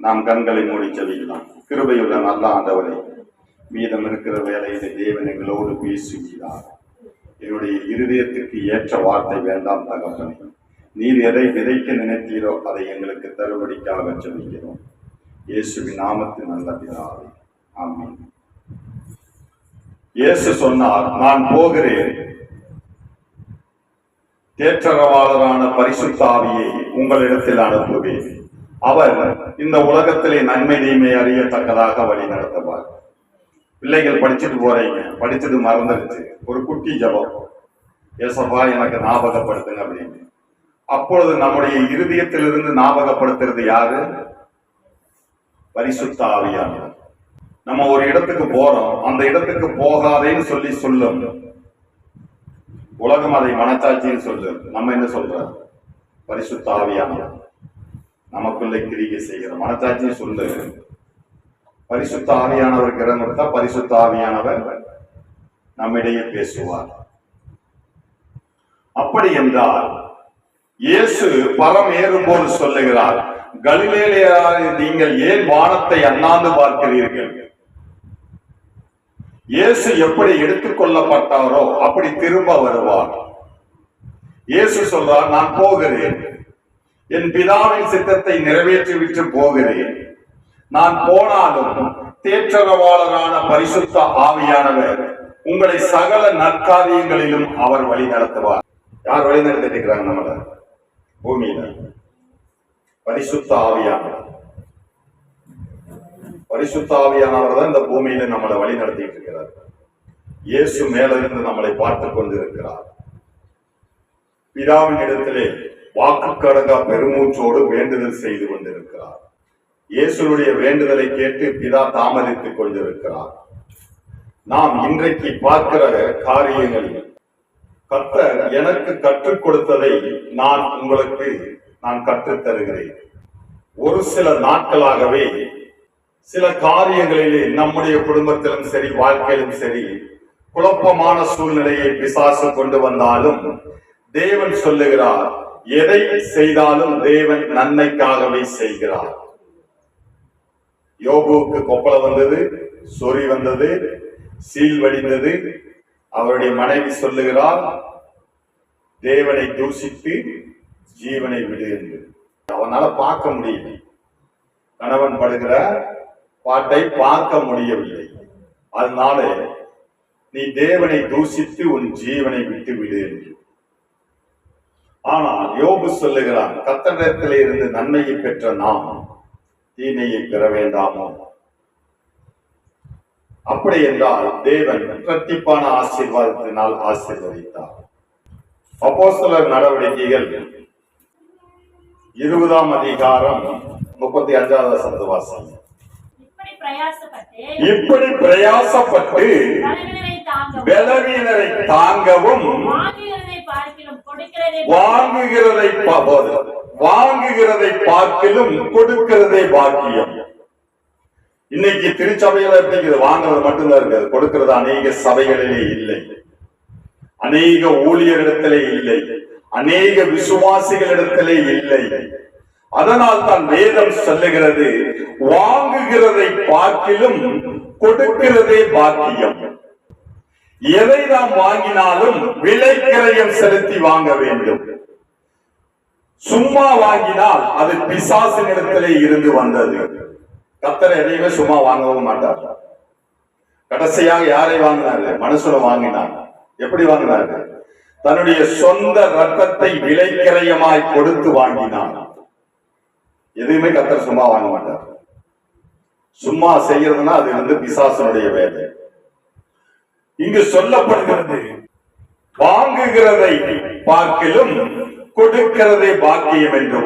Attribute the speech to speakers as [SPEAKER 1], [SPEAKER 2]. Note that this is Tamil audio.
[SPEAKER 1] நாம் கண்களை மூடி செவிக்கலாம். கிருபையுள்ள நல்ல ஆண்டவரே, மீதம் இருக்கிற வேலையில தேவன் எங்களோடு பேசுகிறார். என்னுடைய இருதயத்திற்கு ஏற்ற வார்த்தை வேண்டாம் தகப்பனே. நீர் எதை விதைக்க நினைத்தீரோ அதை எங்களுக்கு தருபடிக்காக செபிக்கிறோம். இயேசுவின் நாமத்தில் நல்ல பிதாவே, ஆமென். இயேசு சொன்னார், நான் போகிறேன், தேற்றரவாளரான பரிசுத்த ஆவியை உங்களிடத்தில் அனுப்புவேன். அவர் இந்த உலகத்திலே நன்மை தீமை அறியத்தக்கதாக வழி நடத்துவார். பிள்ளைகள் படிச்சுட்டு போறீங்க, படிச்சது மறந்துருச்சு, ஒரு குட்டி ஜபம், ஏசப்பா எனக்கு ஞாபகப்படுத்துங்க அப்படின்னு. அப்பொழுது நம்முடைய இருதயத்திலிருந்து ஞாபகப்படுத்துறது யாரு? பரிசுத்த ஆவியானவர். நம்ம ஒரு இடத்துக்கு போறோம், அந்த இடத்துக்கு போகாதேன்னு சொல்லும். உலகம் அதை மனச்சாட்சின்னு சொல்லு. நம்ம என்ன சொல்றோம்? பரிசுத்த ஆவியானவர் நமக்குள்ளே கிரியை செய்கிற மனச்சாட்சின்னு சொல்லு. பரிசுத்த ஆவியானவர் இடம் கொடுத்தா பரிசுத்த ஆவியானவர் நம்மிடையே பேசுவார். அப்படி என்றால் இயேசு பரம் ஏறும்போது சொல்லுகிறார், கலிலேயராகிய நீங்கள் ஏன் வானத்தை அண்ணாந்து பார்க்கிறீர்கள்? இயேசு எப்படி எடுத்துக்கொள்ளப்பட்டாரோ அப்படி திரும்ப வருவார். இயேசு சொல்றார், நான் போகிறேன், என் பிதாவின் சித்தத்தை நிறைவேற்றிவிட்டு போகிறேன். நான் போனாலும் தேற்றரவாளரான பரிசுத்த ஆவியானவர் உங்களை சகல நற்காரியங்களிலும் அவர் வழி நடத்துவார். யார் வழி நடத்திட்டு இருக்கிறாங்க? நம்மள பூமியில பரிசுத்த ஆவியானவர். பரிசுத்த ஆவியானவர் தான் இந்த பூமியில நம்மளை வழி நடத்திட்டு இருக்கிறார். இயேசு மேலிருந்து நம்மளை பார்த்து கொண்டிருக்கிறார். பிதாவின் இடத்திலே வாக்கு கடங்கா பெருமூச்சோடு வேண்டுதல் செய்து கொண்டிருக்கிறார். இயேசுடைய வேண்டுதலை கேட்டு பிதா தாமதித்துக் கொண்டிருக்கிறார். நாம் இன்றைக்கு பார்க்கிற காரியங்களில் கர்த்தர் எனக்கு கற்றுக் கொடுத்ததை உங்களுக்கு கற்றுத் தருகிறேன். ஒரு சில நாட்களாகவே சில காரியங்களிலே நம்முடைய குடும்பத்திலும் சரி, வாழ்க்கையிலும் சரி, குழப்பமான சூழ்நிலையை பிசாசு கொண்டு வந்தாலும் தேவன் சொல்லுகிறார், எதை செய்தாலும் தேவன் நன்மைக்காகவே செய்கிறார். யோபுவுக்கு கொப்பள வந்தது, சொறி வந்தது, சீல் வடிந்தது. அவருடைய மனைவி சொல்லுகிறார், தேவனை தூஷித்து ஜீவனை விடு என்று. அவனால பார்க்க முடியல, கணவன் படுகிற பாட்டை பார்க்க முடியவில்லை. அதனால நீ தேவனை தூஷித்து உன் ஜீவனை விட்டு விடு என்று. ஆனால் யோபு சொல்லுகிறான், கர்த்தரிடத்திலே இருந்து நன்மையை பெற்ற நாம் தீமையை பெற வேண்டாமோ? அப்படி என்றால் தேவன் இரட்டிப்பான ஆசீர்வாதத்தினால் ஆசீர்வதித்தார். அப்போஸ்தலர் நடவடிக்கைகள் 20ஆம் அதிகாரம் 35வது வசனத்தை வாசிங்க. இப்படி பிரயாசப்பட்டு பலவீனரை தாங்கவும் வாங்குகிறதை பார்க்கிலும் கொடுக்கிறதே பாக்கியம். இன்னைக்கு திருச்சபையில எப்படி வாங்குறது மட்டும்தான் இருக்கு, கொடுக்கிறது அநேக சபைகளிலே இல்லை, அநேக ஊழியரிடத்திலே இல்லை, அநேக விசுவாசிகளிடத்திலே இல்லை. அதனால் தான் வேதம் சொல்லுகிறது, வாங்குகிறதை பார்க்கிலும் கொடுக்கிறதே பாக்கியம். எதை நாம் வாங்கினாலும் விலை கிரயம் செலுத்தி வாங்க வேண்டும். சும்மா வாங்கினால் அது பிசாசினிடத்திலே இருந்து வந்தது. கர்த்தர் எதையுமே சும்மா வாங்கவும் மாட்டார். கடைசியாக யாரை வாங்கினாரு? மனுஷனை வாங்கினார். எப்படி வாங்கினாரு? தன்னுடைய சொந்த ரத்தத்தை விலைக்கிரயமாய் கொடுத்து வாங்கினார். எதுவுமே கர்த்தர் சும்மா வாங்க மாட்டார். சும்மா செய்யறதுன்னா அது பிசாசனுடைய வேலை. இங்கு சொல்லப்படுகிறது, வாங்குகிறதை பார்க்கிலும் கொடுக்கிறதே பாக்கியம் என்று.